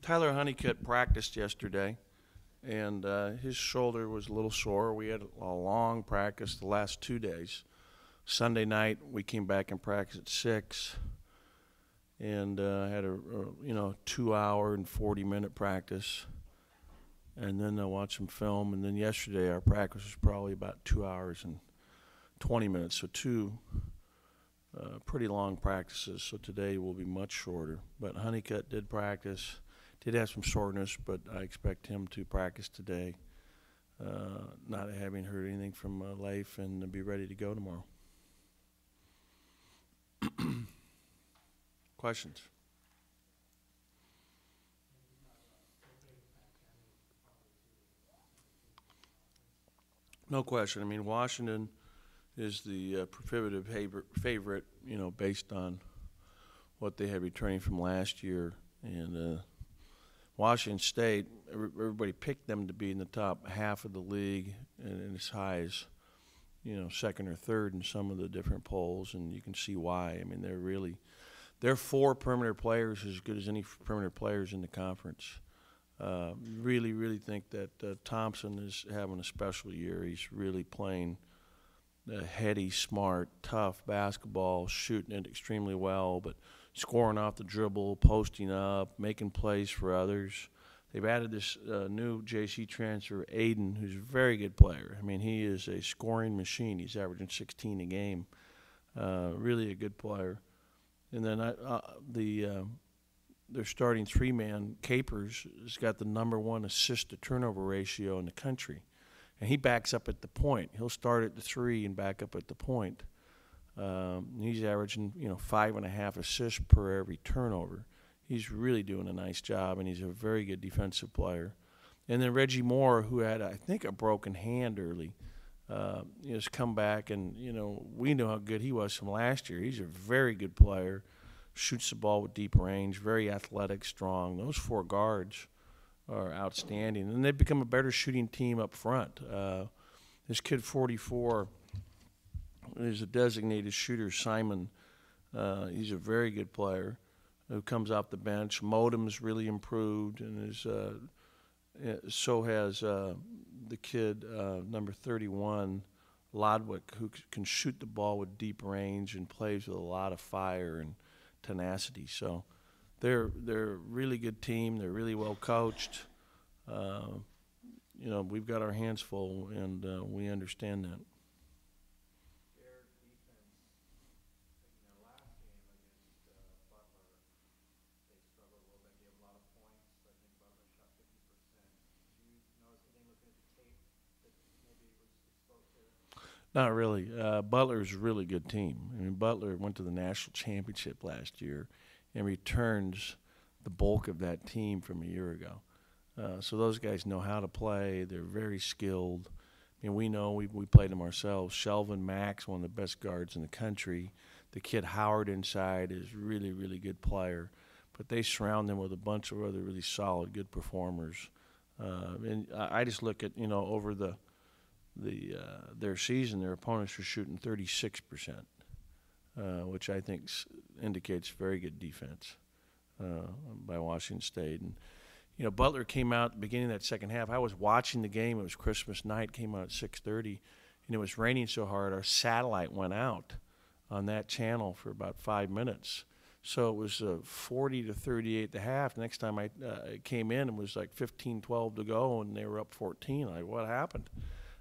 Tyler Honeycutt practiced yesterday, and his shoulder was a little sore. We had a long practice the last 2 days. Sunday night, we came back and practiced at 6, and had a 2 hour and 40-minute practice, and then I watched some film. And then yesterday, our practice was probably about 2 hours and 20 minutes, so two pretty long practices. So today will be much shorter. But Honeycutt did practice, did have some soreness, but I expect him to practice today, not having heard anything from Leif, and be ready to go tomorrow. Questions? No question. I mean, Washington is the prohibitive favorite, based on what they had returning from last year. And Washington State, everybody picked them to be in the top half of the league, and as high as, second or third in some of the different polls, and you can see why. I mean, they're four perimeter players as good as any perimeter players in the conference. Really, really think that Thompson is having a special year. He's really playing heady, smart, tough basketball, shooting it extremely well, but scoring off the dribble, posting up, making plays for others. They've added this new JC transfer, Aiden, who's a very good player. I mean, he is a scoring machine. He's averaging 16 a game. Really a good player. And then their starting three-man, Capers, has got the #1 assist-to-turnover ratio in the country. And he backs up at the point. He'll start at the three and back up at the point. He's averaging, 5.5 assists per every turnover. He's really doing a nice job, and he's a very good defensive player. And then Reggie Moore, who had, I think, a broken hand early, has come back, and, we know how good he was from last year. He's a very good player, shoots the ball with deep range, very athletic, strong. Those four guards are outstanding, and they've become a better shooting team up front. This kid, 44, is a designated shooter, Simon. He's a very good player who comes off the bench. Modem's really improved, and so has the kid, number 31, Lodwick, who can shoot the ball with deep range and plays with a lot of fire and tenacity. So they're a really good team. They're really well coached. We've got our hands full, and we understand that. Their defense, last game against Butler, they struggled a little bit, gave a lot of points. I think Butler shot 50%. Did you notice anything looking at the tape that maybe was exposed to? Not really. Butler's a really good team. I mean, Butler went to the national championship last year and returns the bulk of that team from a year ago. So those guys know how to play. They're very skilled. I mean, we know we played them ourselves. Shelvin Max, one of the best guards in the country. The kid Howard inside is really, really good player. But they surround them with a bunch of other really solid, good performers. And I just look at, over their season, their opponents are shooting 36%, which I think indicates very good defense by Washington State. And Butler came out at the beginning of that second half. I was watching the game. It was Christmas night. Came out at 6:30, and it was raining so hard our satellite went out on that channel for about 5 minutes. So it was 40-38 at the half. Next time I came in, it was like 15-12 to go, and they were up 14. Like, what happened?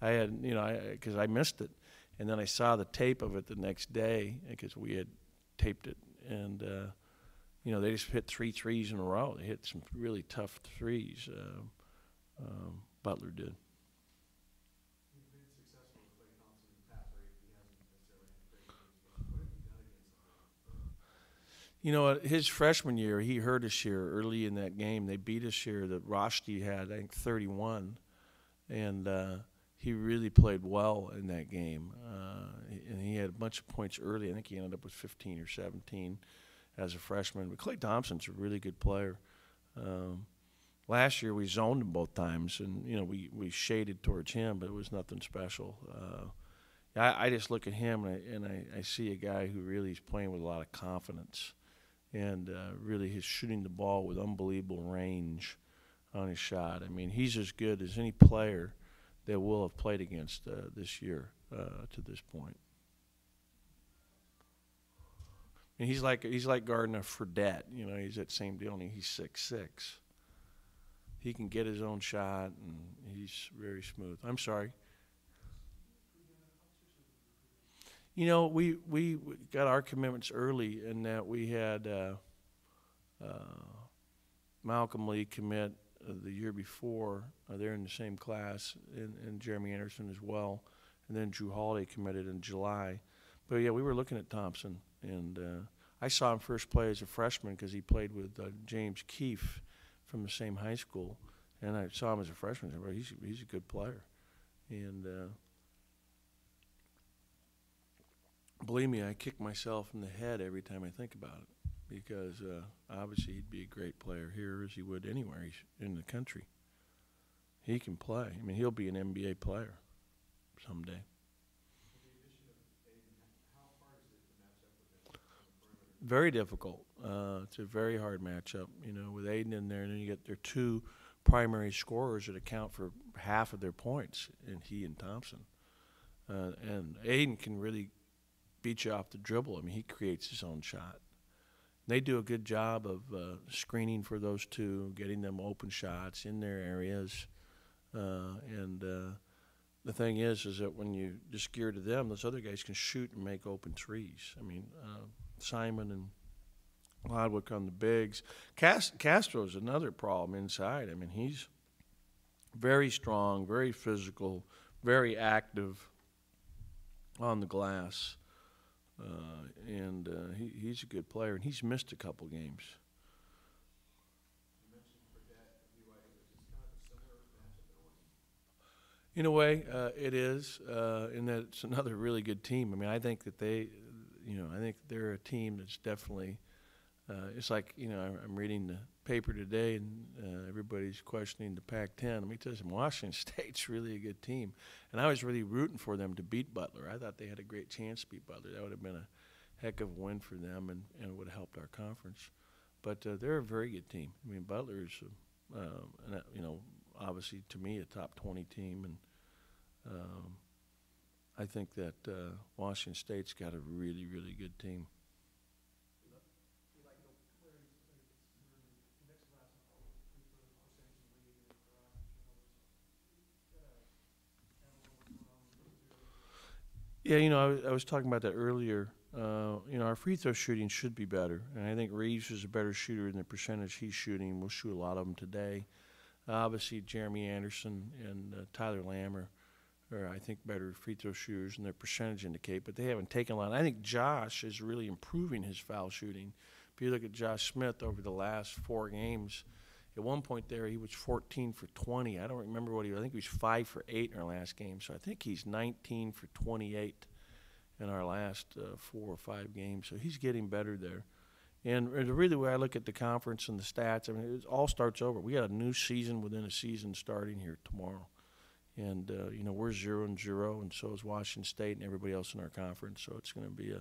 I had, because I missed it. And then I saw the tape of it the next day because we had taped it. And, they just hit 3 threes in a row. They hit some really tough threes. Butler did. He's been successful with Clay Thompson in the past, right? He hasn't necessarily had great games, but what have you done against him? His freshman year, he hurt us here early in that game. They beat us here. That Roshti had, I think, 31. And he really played well in that game. And he had a bunch of points early. I think he ended up with 15 or 17 as a freshman. But Clay Thompson's a really good player. Last year we zoned him both times, and we shaded towards him, but it was nothing special. I just look at him and I see a guy who really is playing with a lot of confidence, and really he's shooting the ball with unbelievable range on his shot. I mean, he's as good as any player that we'll have played against this year to this point. And he's like guarding a Fredette. You know, he's that same deal. Only he's 6'6". He can get his own shot, and he's very smooth. I'm sorry. You know, we got our commitments early in that we had Malcolm Lee commit the year before. They're in the same class, and Jeremy Anderson as well. And then Drew Holiday committed in July. But, yeah, we were looking at Thompson. And I saw him first play as a freshman because he played with James Keefe from the same high school. And I saw him as a freshman. I said, well, he's a good player. And believe me, I kick myself in the head every time I think about it because obviously he'd be a great player here as he would anywhere in the country. He can play. I mean, he'll be an NBA player someday. Very difficult. It's a very hard matchup, you know, with Aiden in there, and then you get their two primary scorers that account for half of their points, and he and Thompson. And Aiden can really beat you off the dribble. I mean, he creates his own shot. They do a good job of screening for those two, getting them open shots in their areas. And the thing is that when you just gear to them, those other guys can shoot and make open threes. I mean, Simon and Lodwick on the bigs. Castro's another problem inside. I mean, he's very strong, very physical, very active on the glass. And he's a good player, and he's missed a couple games. You mentioned Fredette and BYU. Is this kind of a similar matchup in a way? In a way, it is, in that it's another really good team. I mean, I think that I think they're a team that's definitely, it's like, you know, I'm reading the paper today and everybody's questioning the Pac-10. Let me tell you something, Washington State's really a good team. And I was really rooting for them to beat Butler. I thought they had a great chance to beat Butler. That would have been a heck of a win for them and it would have helped our conference. But they're a very good team. I mean, Butler's, you know, obviously to me a top 20 team. And I think that Washington State's got a really, really good team. Yeah, you know, I was talking about that earlier. You know, our free throw shooting should be better, and I think Reeves is a better shooter than the percentage he's shooting. We'll shoot a lot of them today. Obviously, Jeremy Anderson and Tyler Lamb are, I think, better free throw shooters than their percentage indicate, but they haven't taken a lot. I think Josh is really improving his foul shooting. If you look at Josh Smith over the last 4 games, at one point there he was 14 for 20. I don't remember what he was. I think he was 5 for 8 in our last game. So I think he's 19 for 28 in our last 4 or 5 games. So he's getting better there. And really the way I look at the conference and the stats, I mean, it all starts over. We got a new season within a season starting here tomorrow. And, you know, we're 0-0, and so is Washington State and everybody else in our conference. So it's going to be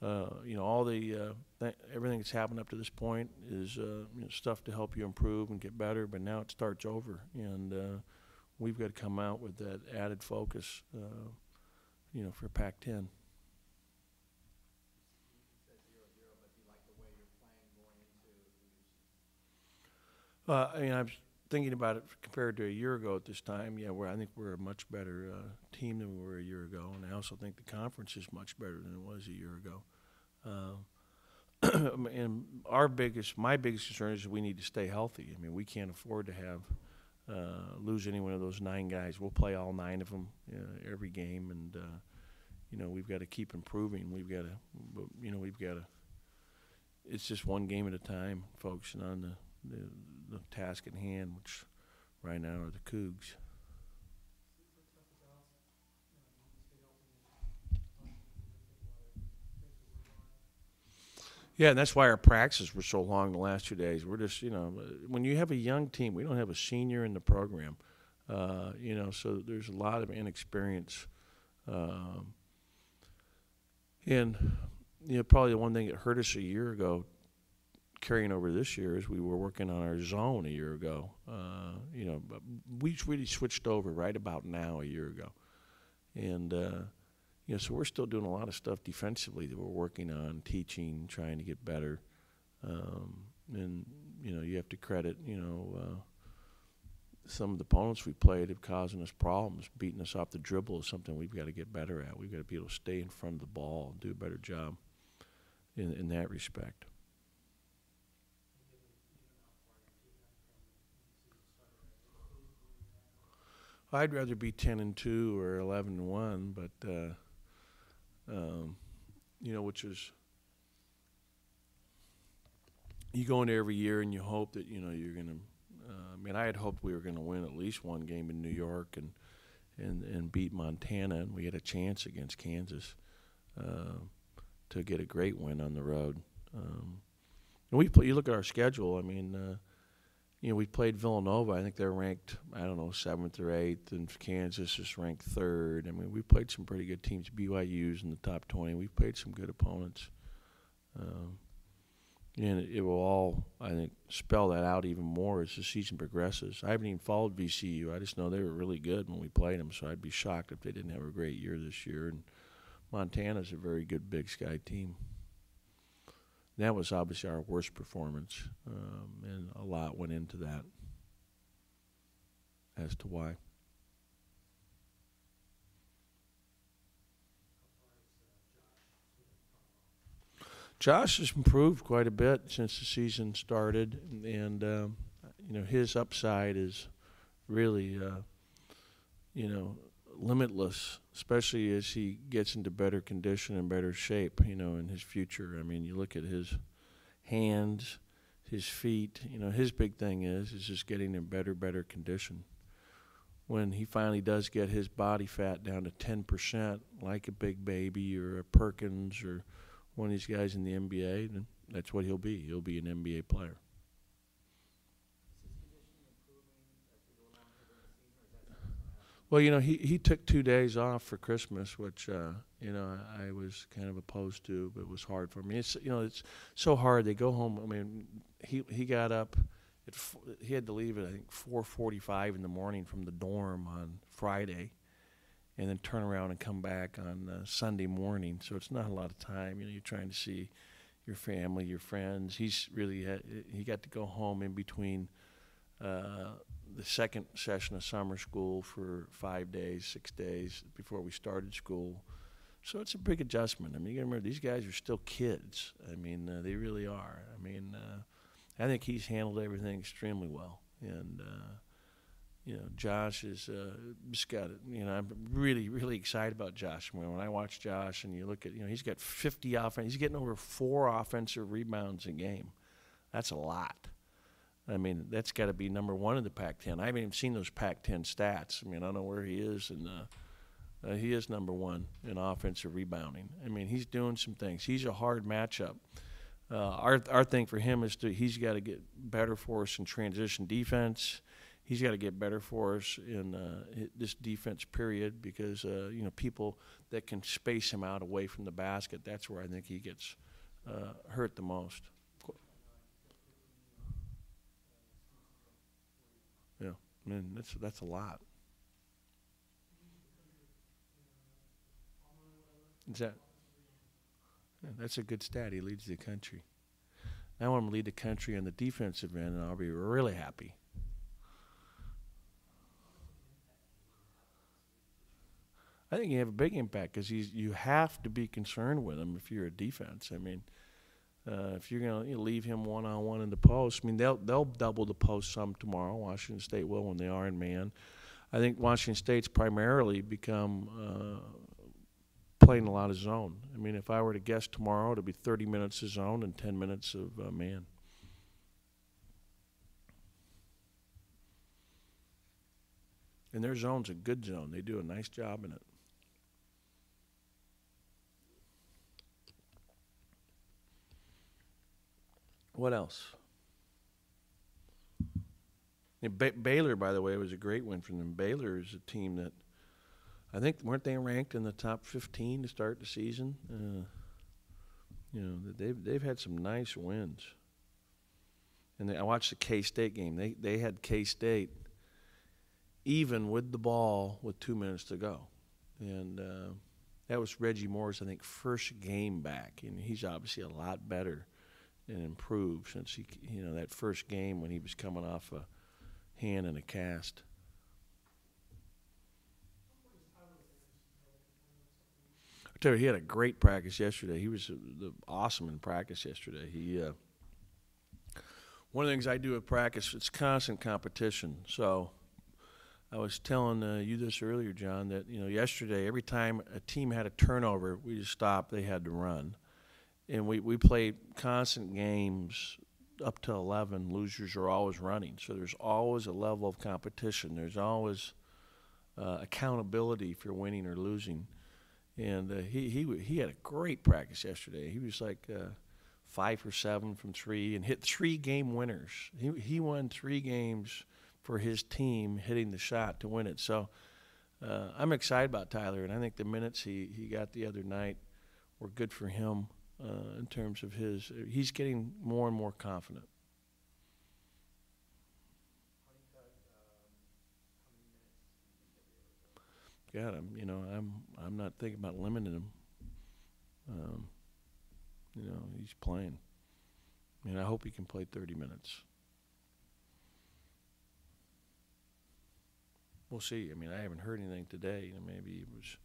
you know, all the everything that's happened up to this point is you know, stuff to help you improve and get better. But now it starts over, and we've got to come out with that added focus, you know, for Pac-10. You said 0-0, but do you like the way you're playing going into the I mean, I'm thinking about it compared to a year ago at this time. Yeah, I think we're a much better team than we were a year ago, and I also think the conference is much better than it was a year ago. And my biggest concern is we need to stay healthy. I mean, we can't afford to have lose any one of those 9 guys. We'll play all 9 of them every game, and you know, we've got to keep improving. We've got to. It's just one game at a time, focusing on the task at hand, which right now are the Cougs. Yeah, and that's why our practices were so long the last 2 days. We're just, you know, when you have a young team, we don't have a senior in the program, you know, so there's a lot of inexperience. And, you know, probably the one thing that hurt us a year ago carrying over this year is we were working on our zone a year ago. But we really switched over right about now a year ago. And, so we're still doing a lot of stuff defensively that we're working on, teaching, trying to get better. And you have to credit, some of the opponents we played have causing us problems. Beating us off the dribble is something we've got to get better at. We've got to be able to stay in front of the ball and do a better job in that respect. I'd rather be 10-2 or 11-1, but which is you go into every year and you hope that you're going to. I had hoped we were going to win at least one game in New York and beat Montana, and we had a chance against Kansas to get a great win on the road. And you look at our schedule. We played Villanova. I think they're ranked, 7th or 8th, and Kansas is ranked 3rd. We played some pretty good teams. BYU's in the top 20. We've played some good opponents. And it will all, I think, spell that out even more as the season progresses. I haven't even followed VCU. I just know they were really good when we played them, so I'd be shocked if they didn't have a great year this year. And Montana's a very good Big Sky team. That was obviously our worst performance, and a lot went into that as to why. Josh has improved quite a bit since the season started, and his upside is really limitless, especially as he gets into better condition and better shape, in his future. You look at his hands, his feet, his big thing is just getting in better condition. When he finally does get his body fat down to 10%, like a Big Baby or a Perkins or one of these guys in the NBA, then that's what he'll be. He'll be an NBA player. Well, he took 2 days off for Christmas, which I was kind of opposed to, but it was hard for me. It's so hard. They go home. He got up. He had to leave at I think 4:45 in the morning from the dorm on Friday, and then turn around and come back on Sunday morning. So it's not a lot of time. You're trying to see your family, your friends. He got to go home in between the second session of summer school for 5 days, 6 days before we started school. So it's a big adjustment. You got to remember, these guys are still kids. They really are. I think he's handled everything extremely well. And, Josh is just got it. I'm really, really excited about Josh. When I watch Josh and you look at, he's got 50 offense. He's getting over 4 offensive rebounds a game. That's a lot. That's got to be number 1 in the Pac-10. I haven't even seen those Pac-10 stats. I don't know where he is, and he is number 1 in offensive rebounding. He's doing some things. He's a hard matchup. Our thing for him is he's got to get better for us in transition defense. He's got to get better for us in this defense period because, people that can space him out away from the basket, that's where I think he gets hurt the most. Yeah, that's a lot. That's a good stat. He leads the country. I want him to lead the country on the defensive end, and I'll be really happy. I think you have a big impact because you have to be concerned with him if you're a defense. If you're going to leave him one-on-one in the post, they'll double the post some tomorrow. Washington State will when they are in man. I think Washington State's primarily become playing a lot of zone. If I were to guess tomorrow, it'll be 30 minutes of zone and 10 minutes of man. And their zone's a good zone. They do a nice job in it. What else? Baylor, by the way, was a great win for them. Baylor is a team that I think weren't they ranked in the top 15 to start the season? They've had some nice wins. And I watched the K-State game. They had K-State even with the ball with 2 minutes to go. And that was Reggie Moore's, I think, first game back. And he's obviously a lot better and improved since that first game when he was coming off a hand and a cast. I tell you, he had a great practice yesterday. He was awesome in practice yesterday. One of the things I do at practice, it's constant competition. So I was telling you this earlier, John, that yesterday every time a team had a turnover, we just stopped. They had to run, and we played constant games up to 11. Losers are always running, so there's always a level of competition. There's always accountability for winning or losing. And he had a great practice yesterday. He was like 5 for 7 from 3 and hit 3 game winners. He won 3 games for his team hitting the shot to win it. So I'm excited about Tyler, and I think the minutes he got the other night were good for him in terms of he's getting more and more confident. God, I'm not thinking about limiting him. He's playing. I hope he can play 30 minutes. We'll see. I haven't heard anything today. Maybe it was.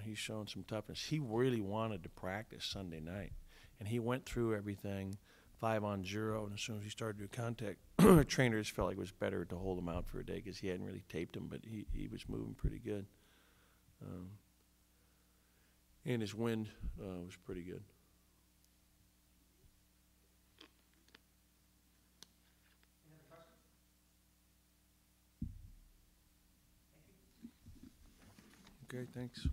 He's shown some toughness. He really wanted to practice Sunday night, and he went through everything 5-on-0. And as soon as he started to do contact, trainers felt like it was better to hold him out for a day because he hadn't really taped him, but he was moving pretty good. And his wind was pretty good. Okay, thanks.